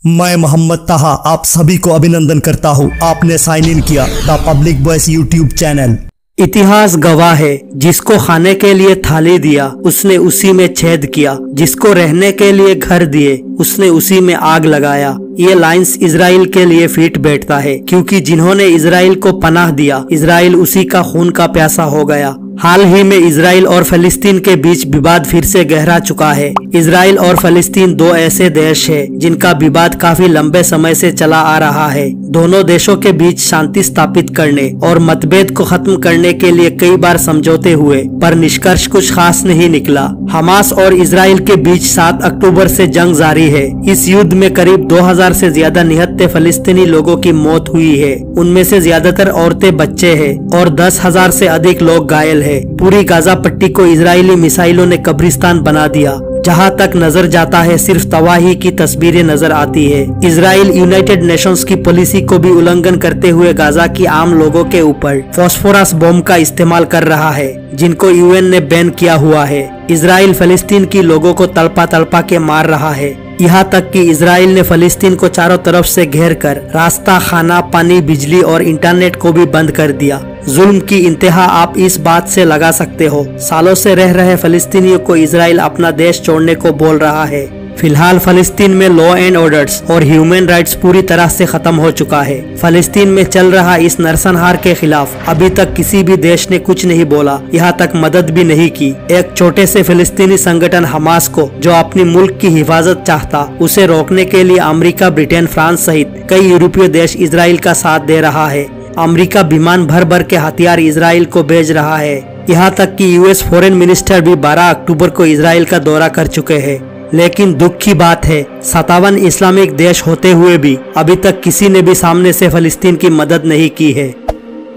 मैं मोहम्मद ताहा आप सभी को अभिनंदन करता हूँ। आपने साइन इन किया the public voice YouTube channel. इतिहास गवाह है, जिसको खाने के लिए थाली दिया उसने उसी में छेद किया, जिसको रहने के लिए घर दिए उसने उसी में आग लगाया। ये लाइंस इजराइल के लिए फिट बैठता है, क्योंकि जिन्होंने इजराइल को पनाह दिया इजराइल उसी का खून का प्यासा हो गया। हाल ही में इजराइल और फलस्तीन के बीच विवाद फिर से गहरा चुका है। इजराइल और फलस्तीन दो ऐसे देश हैं जिनका विवाद काफी लंबे समय से चला आ रहा है। दोनों देशों के बीच शांति स्थापित करने और मतभेद को खत्म करने के लिए कई बार समझौते हुए, पर निष्कर्ष कुछ खास नहीं निकला। हमास और इजराइल के बीच 7 अक्टूबर से जंग जारी है। इस युद्ध में करीब 2000 से ज्यादा निहत्थे फलस्तीनी लोगों की मौत हुई है। उनमें से ज्यादातर औरतें, बच्चे हैं और 10,000 से अधिक लोग घायल है। पूरी गाजा पट्टी को इजरायली मिसाइलों ने कब्रिस्तान बना दिया। जहां तक नजर जाता है सिर्फ तबाही की तस्वीरें नजर आती है। इजराइल यूनाइटेड नेशंस की पॉलिसी को भी उल्लंघन करते हुए गाजा की आम लोगों के ऊपर फास्फोरस बॉम्ब का इस्तेमाल कर रहा है, जिनको यूएन ने बैन किया हुआ है। इजराइल फलस्तीन की लोगों को तड़पा तड़पा के मार रहा है। यहाँ तक कि इजराइल ने फलस्तीन को चारों तरफ से घेर कर रास्ता, खाना, पानी, बिजली और इंटरनेट को भी बंद कर दिया। जुल्म की इंतहा आप इस बात से लगा सकते हो। सालों से रह रहे फलस्तीनियों को इजराइल अपना देश छोड़ने को बोल रहा है। फिलहाल फलस्तीन में लॉ एंड ऑर्डर्स और ह्यूमन राइट्स पूरी तरह से खत्म हो चुका है। फलस्तीन में चल रहा इस नरसंहार के खिलाफ अभी तक किसी भी देश ने कुछ नहीं बोला, यहाँ तक मदद भी नहीं की। एक छोटे से फलस्तीनी संगठन हमास को, जो अपनी मुल्क की हिफाजत चाहता, उसे रोकने के लिए अमेरिका, ब्रिटेन, फ्रांस सहित कई यूरोपीय देश इजराइल का साथ दे रहा है। अमेरिका विमान भर भर के हथियार इजराइल को भेज रहा है। यहाँ तक कि यूएस फॉरेन मिनिस्टर भी 12 अक्टूबर को इजराइल का दौरा कर चुके हैं। लेकिन दुख की बात है, 57 इस्लामिक देश होते हुए भी अभी तक किसी ने भी सामने से फलस्तीन की मदद नहीं की है।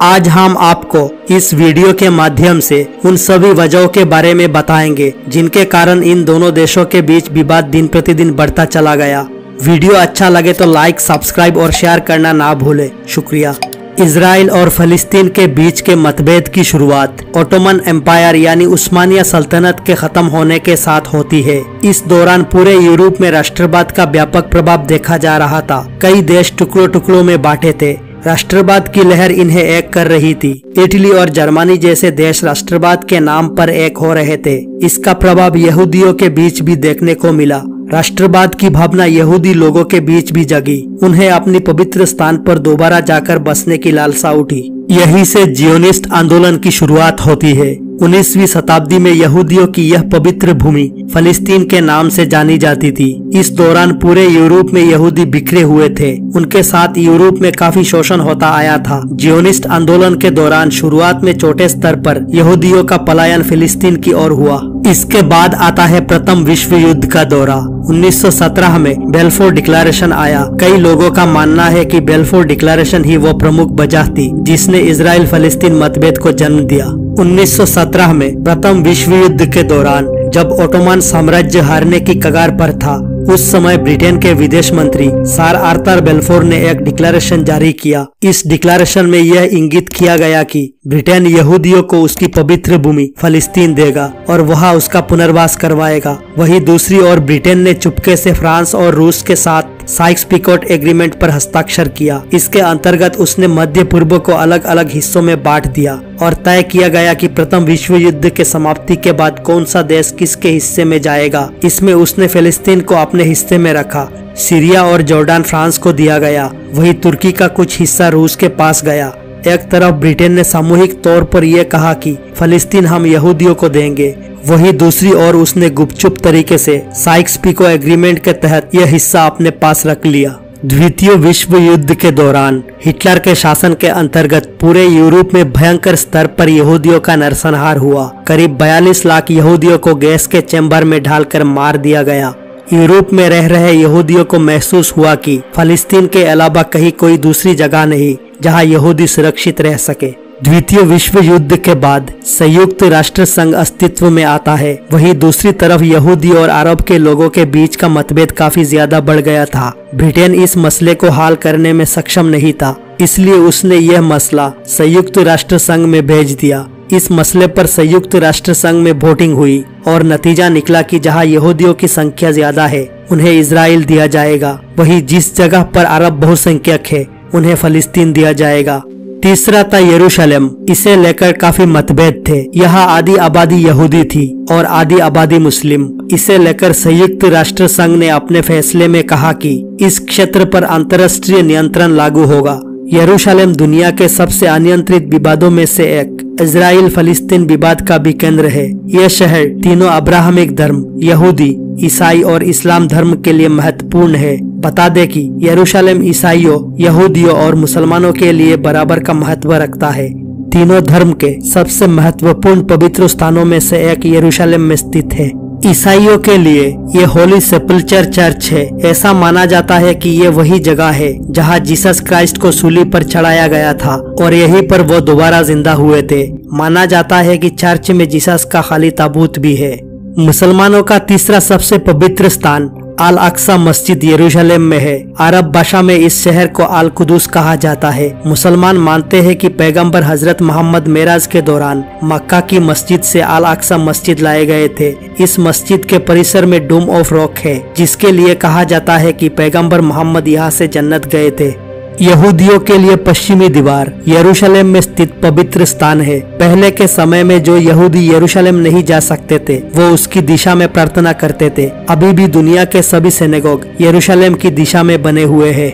आज हम आपको इस वीडियो के माध्यम से उन सभी वजहों के बारे में बताएंगे जिनके कारण इन दोनों देशों के बीच विवाद दिन प्रतिदिन बढ़ता चला गया। वीडियो अच्छा लगे तो लाइक, सब्सक्राइब और शेयर करना ना भूले। शुक्रिया। इजराइल और फलस्तीन के बीच के मतभेद की शुरुआत ओटोमन एम्पायर यानी उस्मानिया सल्तनत के खत्म होने के साथ होती है। इस दौरान पूरे यूरोप में राष्ट्रवाद का व्यापक प्रभाव देखा जा रहा था। कई देश टुकड़ों टुकड़ों में बांटे थे। राष्ट्रवाद की लहर इन्हें एक कर रही थी। इटली और जर्मनी जैसे देश राष्ट्रवाद के नाम पर एक हो रहे थे। इसका प्रभाव यहूदियों के बीच भी देखने को मिला। राष्ट्रवाद की भावना यहूदी लोगों के बीच भी जगी। उन्हें अपनी पवित्र स्थान पर दोबारा जाकर बसने की लालसा उठी। यहीं से जियोनिस्ट आंदोलन की शुरुआत होती है। 19वीं शताब्दी में यहूदियों की यह पवित्र भूमि फलस्तीन के नाम से जानी जाती थी। इस दौरान पूरे यूरोप में यहूदी बिखरे हुए थे। उनके साथ यूरोप में काफी शोषण होता आया था। जियोनिस्ट आंदोलन के दौरान शुरुआत में छोटे स्तर पर यहूदियों का पलायन फिलिस्तीन की ओर हुआ। इसके बाद आता है प्रथम विश्व युद्ध का दौरा। 1917 में बेल्फोर डिक्लेरेशन आया। कई लोगों का मानना है कि बेल्फोर डिक्लेरेशन ही वो प्रमुख वजह थी जिसने इजराइल फलस्तीन मतभेद को जन्म दिया। 1917 में प्रथम विश्व युद्ध के दौरान जब ओटोमन साम्राज्य हारने की कगार पर था, उस समय ब्रिटेन के विदेश मंत्री सर आर्थर बेल्फोर ने एक डिक्लेरेशन जारी किया। इस डिक्लेरेशन में यह इंगित किया गया कि ब्रिटेन यहूदियों को उसकी पवित्र भूमि फलस्तीन देगा और वहां उसका पुनर्वास करवाएगा। वहीं दूसरी ओर ब्रिटेन ने चुपके से फ्रांस और रूस के साथ साइक्स-पिकोट एग्रीमेंट पर हस्ताक्षर किया। इसके अंतर्गत उसने मध्य पूर्व को अलग अलग हिस्सों में बांट दिया और तय किया गया कि प्रथम विश्व युद्ध के समाप्ति के बाद कौन सा देश किसके हिस्से में जाएगा। इसमें उसने फिलिस्तीन को अपने हिस्से में रखा। सीरिया और जॉर्डन फ्रांस को दिया गया। वहीं तुर्की का कुछ हिस्सा रूस के पास गया। एक तरफ ब्रिटेन ने सामूहिक तौर पर यह कहा कि फलस्तीन हम यहूदियों को देंगे, वहीं दूसरी ओर उसने गुपचुप तरीके से साइक्स-पिको एग्रीमेंट के तहत यह हिस्सा अपने पास रख लिया। द्वितीय विश्व युद्ध के दौरान हिटलर के शासन के अंतर्गत पूरे यूरोप में भयंकर स्तर पर यहूदियों का नरसंहार हुआ। करीब 42 लाख यहूदियों को गैस के चैम्बर में ढालकर मार दिया गया। यूरोप में रह रहे यहूदियों को महसूस हुआ कि फलस्तीन के अलावा कहीं कोई दूसरी जगह नहीं जहां यहूदी सुरक्षित रह सके। द्वितीय विश्व युद्ध के बाद संयुक्त राष्ट्र संघ अस्तित्व में आता है। वहीं दूसरी तरफ यहूदी और अरब के लोगों के बीच का मतभेद काफी ज्यादा बढ़ गया था। ब्रिटेन इस मसले को हल करने में सक्षम नहीं था, इसलिए उसने यह मसला संयुक्त राष्ट्र संघ में भेज दिया। इस मसले पर संयुक्त राष्ट्र संघ में वोटिंग हुई और नतीजा निकला कि जहां यहूदियों की संख्या ज्यादा है उन्हें इजराइल दिया जाएगा, वहीं जिस जगह पर अरब बहुसंख्यक है उन्हें फलस्तीन दिया जाएगा। तीसरा था यरूशलेम। इसे लेकर काफी मतभेद थे। यहाँ आधी आबादी यहूदी थी और आधी आबादी मुस्लिम। इसे लेकर संयुक्त राष्ट्र संघ ने अपने फैसले में कहा कि इस क्षेत्र पर अंतर्राष्ट्रीय नियंत्रण लागू होगा। यरूशलेम दुनिया के सबसे अनियंत्रित विवादों में से एक इजराइल फलस्तीन विवाद का भी केंद्र है। यह शहर तीनों अब्राहमिक धर्म यहूदी, ईसाई और इस्लाम धर्म के लिए महत्वपूर्ण है। बता दें कि यरूशलेम ईसाइयों, यहूदियों और मुसलमानों के लिए बराबर का महत्व रखता है। तीनों धर्म के सबसे महत्वपूर्ण पवित्र स्थानों में से एक यरूशलेम में स्थित है। ईसाइयों के लिए ये होली सेपल्चर चर्च है। ऐसा माना जाता है कि ये वही जगह है जहां जीसस क्राइस्ट को सूली पर चढ़ाया गया था और यहीं पर वो दोबारा जिंदा हुए थे। माना जाता है कि चर्च में जीसस का खाली ताबूत भी है। मुसलमानों का तीसरा सबसे पवित्र स्थान अल अक्सा मस्जिद यरूशलेम में है। अरब भाषा में इस शहर को अल कुदूस कहा जाता है। मुसलमान मानते हैं कि पैगंबर हजरत मोहम्मद मेराज के दौरान मक्का की मस्जिद से अल अक्सा मस्जिद लाए गए थे। इस मस्जिद के परिसर में डोम ऑफ रॉक है, जिसके लिए कहा जाता है कि पैगंबर मोहम्मद यहाँ से जन्नत गए थे। यहूदियों के लिए पश्चिमी दीवार यरूशलेम में स्थित पवित्र स्थान है। पहले के समय में जो यहूदी यरूशलेम नहीं जा सकते थे वो उसकी दिशा में प्रार्थना करते थे। अभी भी दुनिया के सभी सिनेगोग यरूशलेम की दिशा में बने हुए हैं।